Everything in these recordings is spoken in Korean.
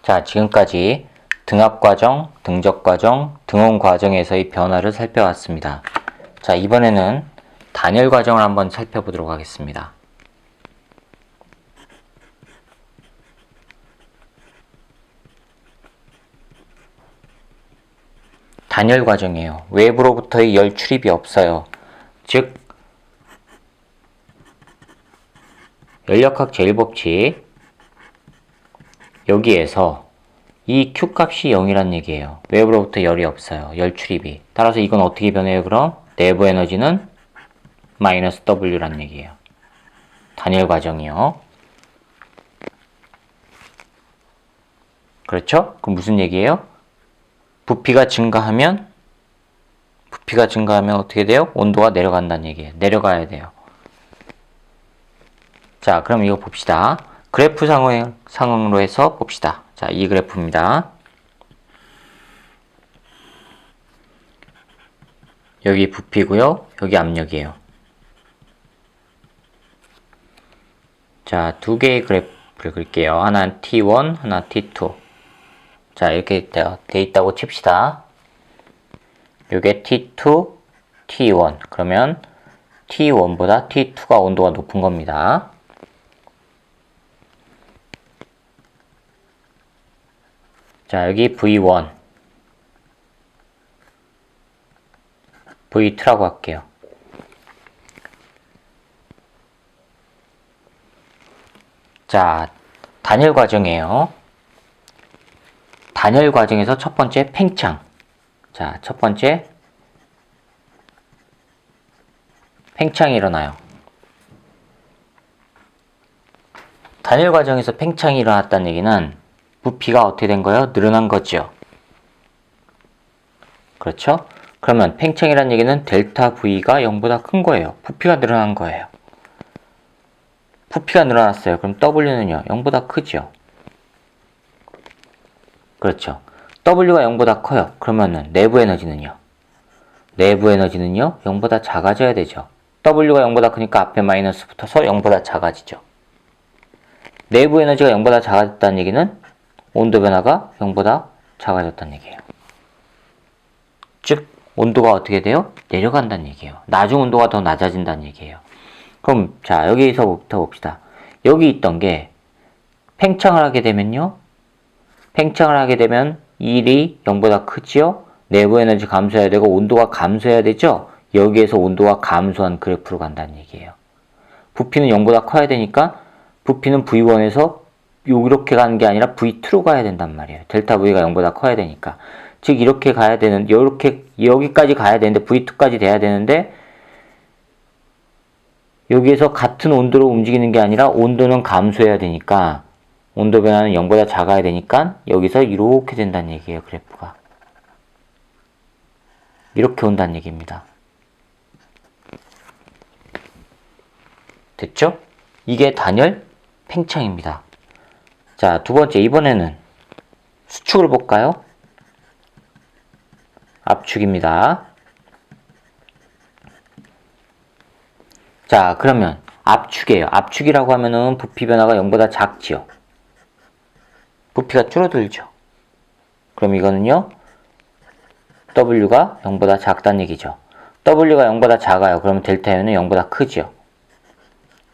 자, 지금까지 등압과정, 등적과정, 등온과정에서의 변화를 살펴왔습니다. 자, 이번에는 단열과정을 한번 살펴보도록 하겠습니다. 단열과정이에요. 외부로부터의 열 출입이 없어요. 즉, 연력학 제1법칙 여기에서 이 Q값이 0이란 얘기예요. 외부로부터 열이 없어요. 열 출입이. 따라서 이건 어떻게 변해요? 그럼 내부 에너지는 마이너스 W란 얘기예요. 단열 과정이요. 그렇죠? 그럼 무슨 얘기예요? 부피가 증가하면 어떻게 돼요? 온도가 내려간다는 얘기예요. 내려가야 돼요. 자, 그럼 이거 봅시다. 그래프 상황으로 해서 봅시다. 자, 이 그래프입니다. 여기 부피고요. 여기 압력이에요. 자, 두 개의 그래프를 그릴게요. 하나는 T1, 하나 T2. 자, 이렇게 돼 있다고 칩시다. 요게 T2, T1. 그러면 T1보다 T2가 온도가 높은 겁니다. 자, 여기 V1, V2라고 할게요. 자, 단열 과정이에요. 단열 과정에서 첫 번째 팽창. 자, 첫 번째 팽창이 일어나요. 단열 과정에서 팽창이 일어났다는 얘기는 부피가 어떻게 된 거예요? 늘어난 거죠. 그렇죠? 그러면 팽창이라는 얘기는 델타 V가 0보다 큰 거예요. 부피가 늘어난 거예요. 부피가 늘어났어요. 그럼 W는요? 0보다 크죠. 그렇죠. W가 0보다 커요. 그러면은 내부 에너지는요? 내부 에너지는요? 0보다 작아져야 되죠. W가 0보다 크니까 앞에 마이너스 붙어서 0보다 작아지죠. 내부 에너지가 0보다 작아졌다는 얘기는 온도 변화가 0보다 작아졌다는 얘기예요. 즉, 온도가 어떻게 돼요? 내려간다는 얘기예요. 나중 온도가 더 낮아진다는 얘기예요. 그럼 자, 여기서부터 봅시다. 여기 있던 게 팽창을 하게 되면요. 팽창을 하게 되면 1이 0보다 크지요? 내부 에너지 감소해야 되고 온도가 감소해야 되죠? 여기에서 온도가 감소한 그래프로 간다는 얘기예요. 부피는 0보다 커야 되니까 부피는 V1에서 이렇게 가는 게 아니라 V2로 가야 된단 말이에요. 델타 V가 0보다 커야 되니까. 즉 이렇게 가야 되는, 이렇게 여기까지 가야 되는데 V2까지 돼야 되는데 여기에서 같은 온도로 움직이는 게 아니라 온도는 감소해야 되니까 온도 변화는 0보다 작아야 되니까 여기서 이렇게 된다는 얘기예요. 그래프가. 이렇게 온다는 얘기입니다. 됐죠? 이게 단열 팽창입니다. 자, 두 번째, 이번에는 수축을 볼까요? 압축입니다. 자, 그러면 압축이에요. 압축이라고 하면은 부피 변화가 0보다 작지요. 부피가 줄어들죠. 그럼 이거는요, W가 0보다 작다는 얘기죠. W가 0보다 작아요. 그러면 델타 U는 0보다 크죠.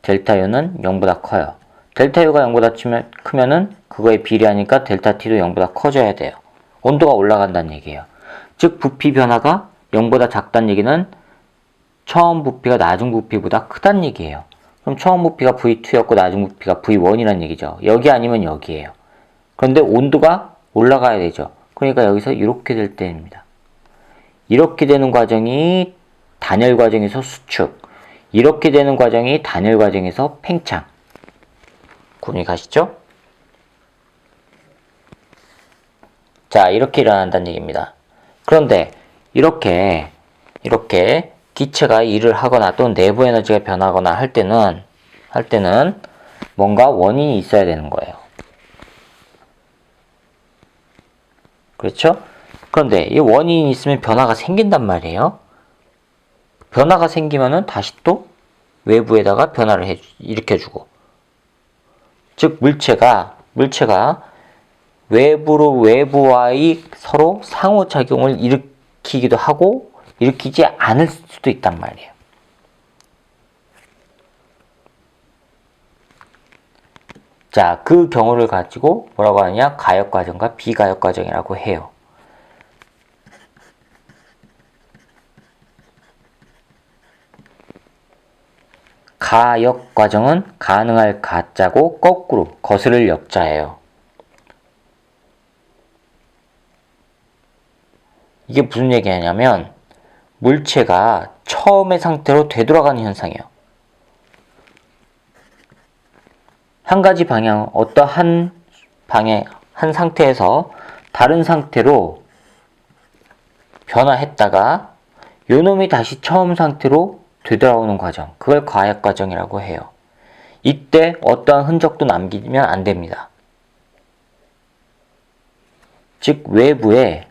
델타 U는 0보다 커요. 델타 U가 0보다 크면은 그거에 비례하니까 델타 T도 0보다 커져야 돼요. 온도가 올라간다는 얘기예요. 즉 부피 변화가 0보다 작다는 얘기는 처음 부피가 나중 부피보다 크다는 얘기예요. 그럼 처음 부피가 V2였고 나중 부피가 V1이라는 얘기죠. 여기 아니면 여기예요. 그런데 온도가 올라가야 되죠. 그러니까 여기서 이렇게 될 때입니다. 이렇게 되는 과정이 단열 과정에서 수축, 이렇게 되는 과정이 단열 과정에서 팽창. 구분이 가시죠? 자, 이렇게 일어난다는 얘기입니다. 그런데 이렇게 기체가 일을 하거나 또는 내부 에너지가 변하거나 할 때는 뭔가 원인이 있어야 되는 거예요. 그렇죠? 그런데 이 원인이 있으면 변화가 생긴단 말이에요. 변화가 생기면은 다시 또 외부에다가 변화를 일으켜주고. 즉 물체가 외부와의 서로 상호작용을 일으키기도 하고 일으키지 않을 수도 있단 말이에요. 자, 그 경우를 가지고 뭐라고 하느냐? 가역과정과 비가역과정이라고 해요. 가역과정은 가능할 가자고 거꾸로 거스를 역자예요. 이게 무슨 얘기냐면 물체가 처음의 상태로 되돌아가는 현상이에요. 한 가지 방향, 어떠한 방향, 한 상태에서 다른 상태로 변화했다가 요놈이 다시 처음 상태로 되돌아오는 과정, 그걸 가역 과정이라고 해요. 이때 어떠한 흔적도 남기면 안 됩니다. 즉 외부에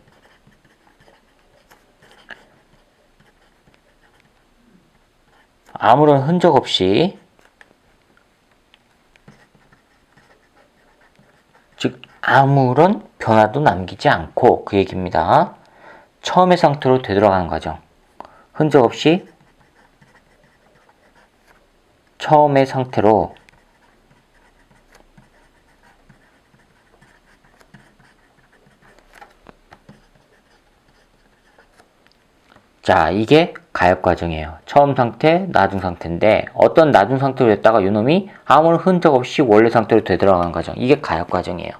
아무런 흔적 없이, 즉 아무런 변화도 남기지 않고, 그 얘기입니다. 처음의 상태로 되돌아가는 과정, 흔적 없이 처음의 상태로 자, 이게 가역 과정이에요. 처음 상태, 나중 상태인데 어떤 나중 상태로 됐다가 요놈이 아무런 흔적 없이 원래 상태로 되돌아가는 과정, 이게 가역 과정이에요.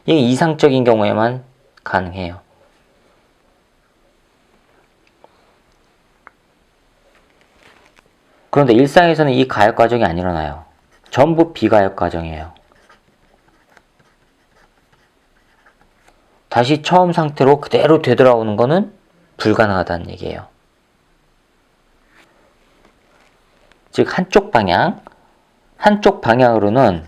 이게 이상적인 경우에만 가능해요. 그런데 일상에서는 이 가역 과정이 안 일어나요. 전부 비가역 과정이에요. 다시 처음 상태로 그대로 되돌아오는 거는 불가능하다는 얘기예요. 즉 한쪽 방향으로는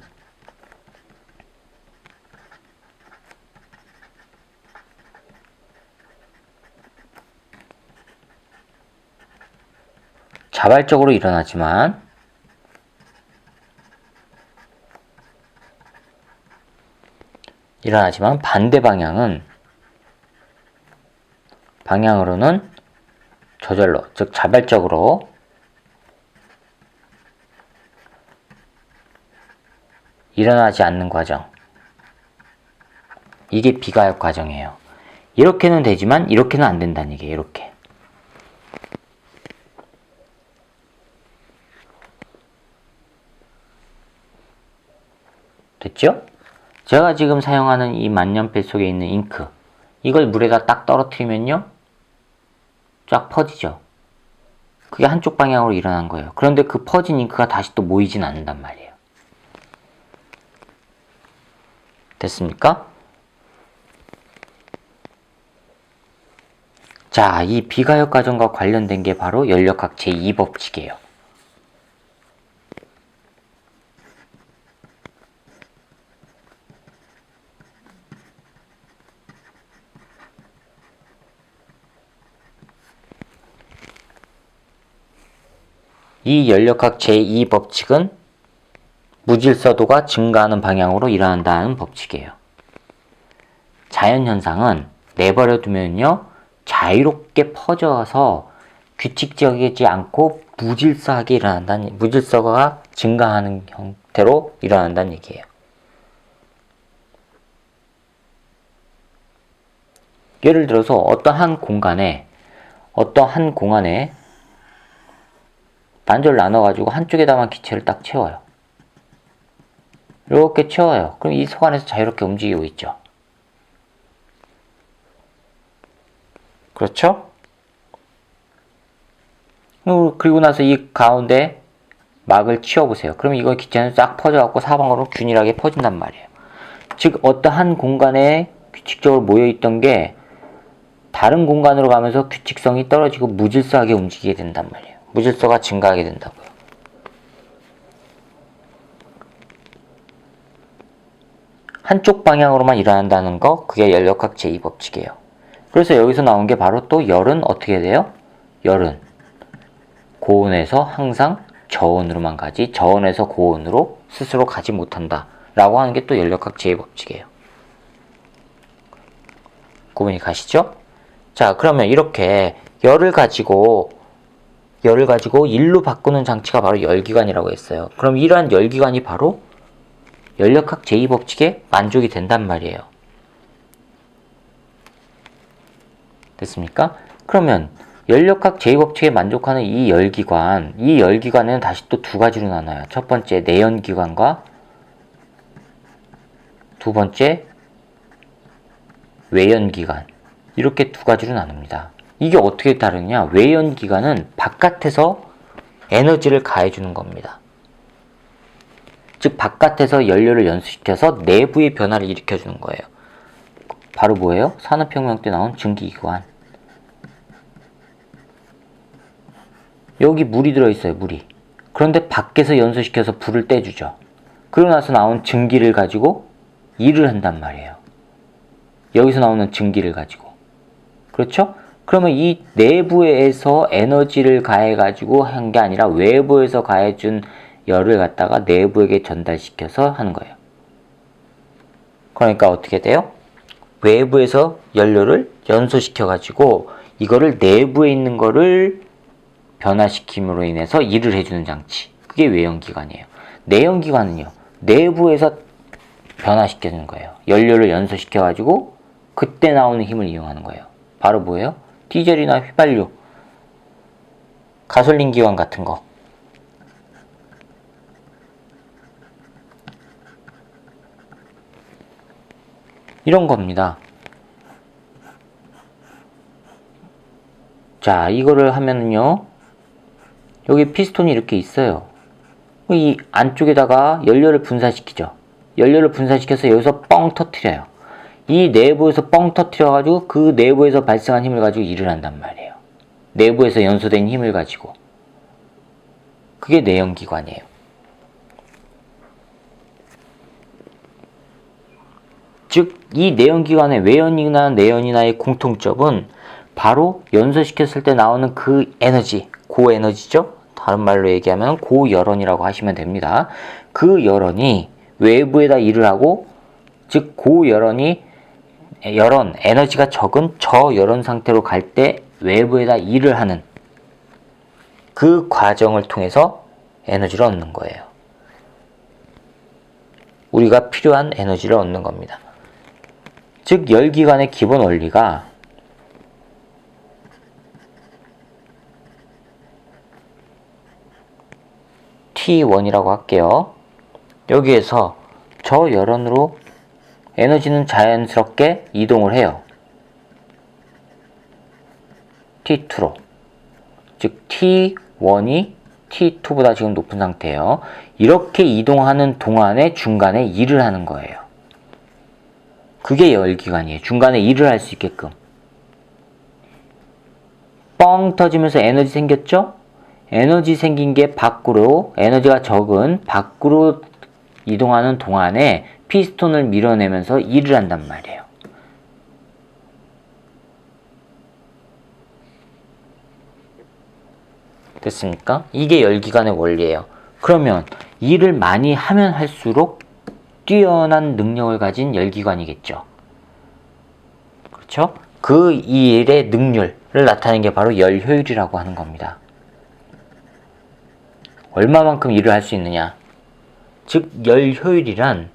자발적으로 일어나지만 반대 방향으로는 저절로, 즉 자발적으로 일어나지 않는 과정, 이게 비가역 과정이에요. 이렇게는 되지만 이렇게는 안 된다는 얘기예요. 이렇게. 됐죠? 제가 지금 사용하는 이 만년필 속에 있는 잉크, 이걸 물에다 딱 떨어뜨리면요 쫙 퍼지죠. 그게 한쪽 방향으로 일어난 거예요. 그런데 그 퍼진 잉크가 다시 또 모이진 않는단 말이에요. 됐습니까? 자, 이 비가역 과정과 관련된 게 바로 연력학 제2법칙이에요. 이 연력학 제2법칙은 무질서도가 증가하는 방향으로 일어난다는 법칙이에요. 자연현상은 내버려 두면요 자유롭게 퍼져서 규칙적이지 않고 무질서가 증가하는 형태로 일어난다는 얘기예요. 예를 들어서 어떠한 공간에 반절 나눠가지고 한쪽에다만 기체를 딱 채워요. 이렇게 채워요. 그럼 이 속 안에서 자유롭게 움직이고 있죠. 그렇죠? 그리고 나서 이 가운데 막을 치워보세요. 그럼 이거 기체는 싹 퍼져갖고 사방으로 균일하게 퍼진단 말이에요. 즉 어떠한 공간에 규칙적으로 모여있던 게 다른 공간으로 가면서 규칙성이 떨어지고 무질서하게 움직이게 된단 말이에요. 무질서가 증가하게 된다고요. 한쪽 방향으로만 일어난다는 거, 그게 연력학 제2법칙이에요. 그래서 여기서 나온 게 바로 또 열은 어떻게 돼요? 열은 고온에서 항상 저온으로만 가지 저온에서 고온으로 스스로 가지 못한다 라고 하는 게 또 연력학 제2법칙이에요. 구분이 가시죠? 자, 그러면 이렇게 열을 가지고 1로 바꾸는 장치가 바로 열기관이라고 했어요. 그럼 이러한 열기관이 바로 열역학 제2법칙에 만족이 된단 말이에요. 됐습니까? 그러면 열역학 제2법칙에 만족하는 이 열기관은 다시 또 두 가지로 나눠요. 첫 번째 내연기관과 두 번째 외연기관, 이렇게 두 가지로 나눕니다. 이게 어떻게 다르냐? 외연기관은 바깥에서 에너지를 가해주는 겁니다. 즉 바깥에서 연료를 연소시켜서 내부의 변화를 일으켜주는 거예요. 바로 뭐예요? 산업혁명 때 나온 증기기관. 여기 물이 들어있어요. 물이. 그런데 밖에서 연소시켜서 불을 떼주죠. 그러고 나서 나온 증기를 가지고 일을 한단 말이에요. 여기서 나오는 증기를 가지고. 그렇죠? 그러면 이 내부에서 에너지를 가해가지고 한 게 아니라 외부에서 가해준 열을 갖다가 내부에게 전달시켜서 하는 거예요. 그러니까 어떻게 돼요? 외부에서 연료를 연소시켜가지고 이거를 내부에 있는 거를 변화시킴으로 인해서 일을 해주는 장치. 그게 외연기관이에요. 내연기관은요, 내부에서 변화시켜주는 거예요. 연료를 연소시켜가지고 그때 나오는 힘을 이용하는 거예요. 바로 뭐예요? 디젤이나 휘발유, 가솔린 기관 같은 거. 이런 겁니다. 자, 이거를 하면은요, 여기 피스톤이 이렇게 있어요. 이 안쪽에다가 연료를 분산시키죠. 연료를 분산시켜서 여기서 뻥 터트려요. 이 내부에서 뻥 터트려가지고 그 내부에서 발생한 힘을 가지고 일을 한단 말이에요. 내부에서 연소된 힘을 가지고. 그게 내연기관이에요. 즉, 이 내연기관의 외연이나 내연이나의 공통점은 바로 연소시켰을 때 나오는 그 에너지, 고에너지죠? 다른 말로 얘기하면 고열원이라고 하시면 됩니다. 그 열원이 외부에다 일을 하고, 즉 고열원이 에너지가 적은 저열원 상태로 갈 때 외부에다 일을 하는 그 과정을 통해서 에너지를 얻는 거예요. 우리가 필요한 에너지를 얻는 겁니다. 즉 열기관의 기본 원리가 T1이라고 할게요. 여기에서 저열원으로 에너지는 자연스럽게 이동을 해요. T2로. 즉 T1이 T2보다 지금 높은 상태예요. 이렇게 이동하는 동안에 중간에 일을 하는 거예요. 그게 열기관이에요. 중간에 일을 할 수 있게끔. 뻥 터지면서 에너지 생겼죠? 에너지 생긴 게 밖으로, 에너지가 적은 밖으로 이동하는 동안에 피스톤을 밀어내면서 일을 한단 말이에요. 됐습니까? 이게 열기관의 원리예요. 그러면 일을 많이 하면 할수록 뛰어난 능력을 가진 열기관이겠죠. 그렇죠? 그 일의 능률을 나타내는 게 바로 열 효율이라고 하는 겁니다. 얼마만큼 일을 할 수 있느냐? 즉, 열 효율이란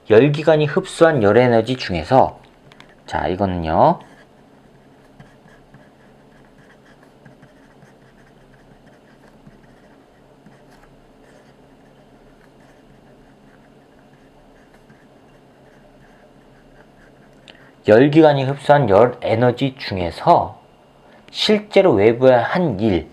열기관이 흡수한 열 에너지 중에서, 자, 이거는요, 열기관이 흡수한 열 에너지 중에서 실제로 외부에 한 일,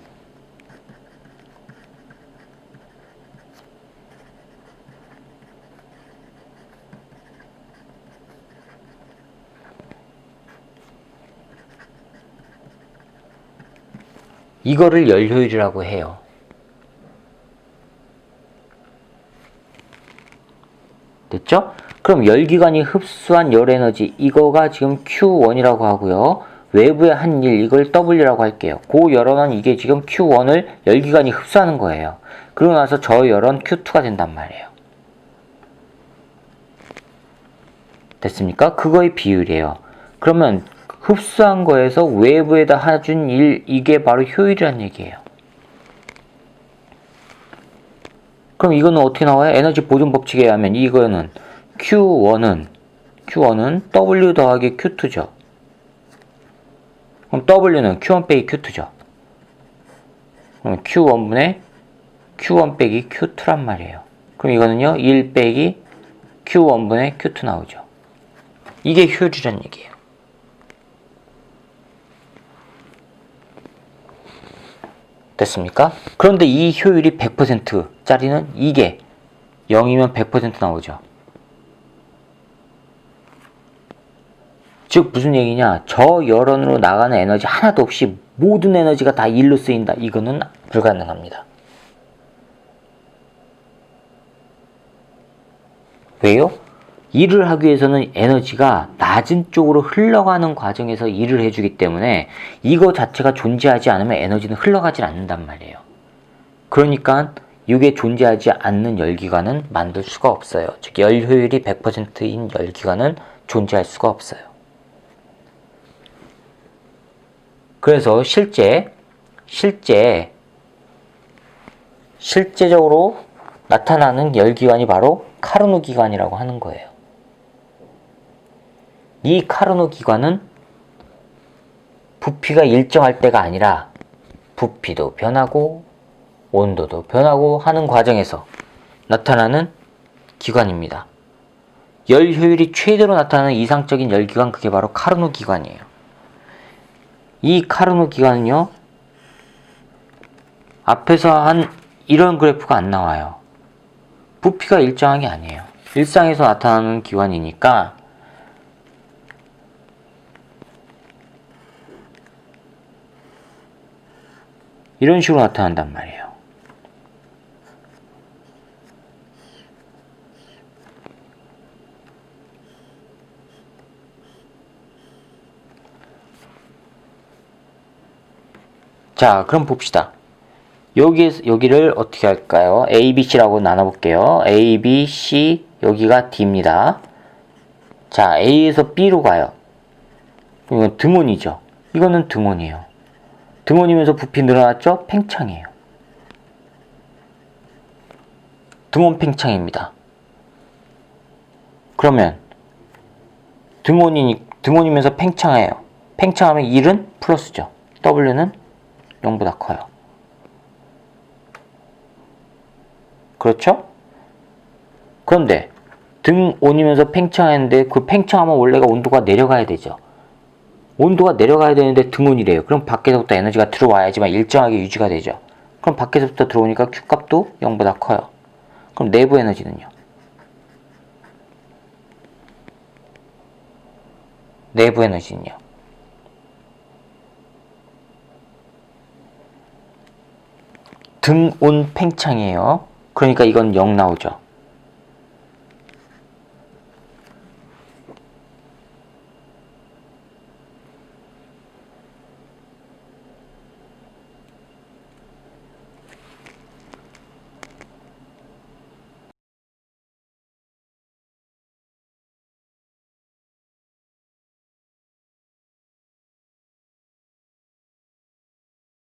이거를 열 효율이라고 해요. 됐죠? 그럼 열기관이 흡수한 열 에너지, 이거가 지금 Q1이라고 하고요. 외부의 한 일, 이걸 W라고 할게요. 그 열원은 이게 지금 Q1을 열기관이 흡수하는 거예요. 그러고 나서 저 열원 Q2가 된단 말이에요. 됐습니까? 그거의 비율이에요. 그러면 흡수한 거에서 외부에다 해준 일, 이게 바로 효율이란 얘기예요. 그럼 이거는 어떻게 나와요? 에너지 보존 법칙에 의하면 이거는 Q1은 W 더하기 Q2죠. 그럼 W는 Q1 빼기 Q2죠. 그럼 Q1 빼기 Q2란 말이에요. 그럼 이거는요, 1 빼기 Q1분의 Q2 나오죠. 이게 효율이란 얘기예요. 됐습니까? 그런데 이 효율이 100%짜리는 이게 0이면 100% 나오죠. 즉 무슨 얘기냐, 저열원으로 나가는 에너지 하나도 없이 모든 에너지가 다 일로 쓰인다. 이거는 불가능합니다. 왜요? 일을 하기 위해서는 에너지가 낮은 쪽으로 흘러가는 과정에서 일을 해주기 때문에 이거 자체가 존재하지 않으면 에너지는 흘러가질 않는단 말이에요. 그러니까 이게 존재하지 않는 열기관은 만들 수가 없어요. 즉 열 효율이 100%인 열기관은 존재할 수가 없어요. 그래서 실제적으로 나타나는 열기관이 바로 카르노 기관이라고 하는 거예요. 이 카르노 기관은 부피가 일정할 때가 아니라 부피도 변하고 온도도 변하고 하는 과정에서 나타나는 기관입니다. 열 효율이 최대로 나타나는 이상적인 열기관, 그게 바로 카르노 기관이에요. 이 카르노 기관은요, 앞에서 한 이런 그래프가 안 나와요. 부피가 일정한 게 아니에요. 일상에서 나타나는 기관이니까 이런 식으로 나타난단 말이에요. 자, 그럼 봅시다. 여기를 어떻게 할까요? A, B, C라고 나눠볼게요. A, B, C, 여기가 D입니다. 자, A에서 B로 가요. 이건 등온이죠. 이거는 등온이에요. 등온이면서 부피 늘어났죠? 팽창이에요. 등온 팽창입니다. 그러면 등온이면서 팽창해요. 팽창하면 1은 플러스죠. W는 0보다 커요. 그렇죠? 그런데 등온이면서 팽창하는데 그 팽창하면 원래가 온도가 내려가야 되죠. 온도가 내려가야 되는데 등온이래요. 그럼 밖에서부터 에너지가 들어와야지만 일정하게 유지가 되죠. 그럼 밖에서부터 들어오니까 Q값도 0보다 커요. 그럼 내부 에너지는요? 내부 에너지는요? 등온 팽창이에요. 그러니까 이건 0 나오죠.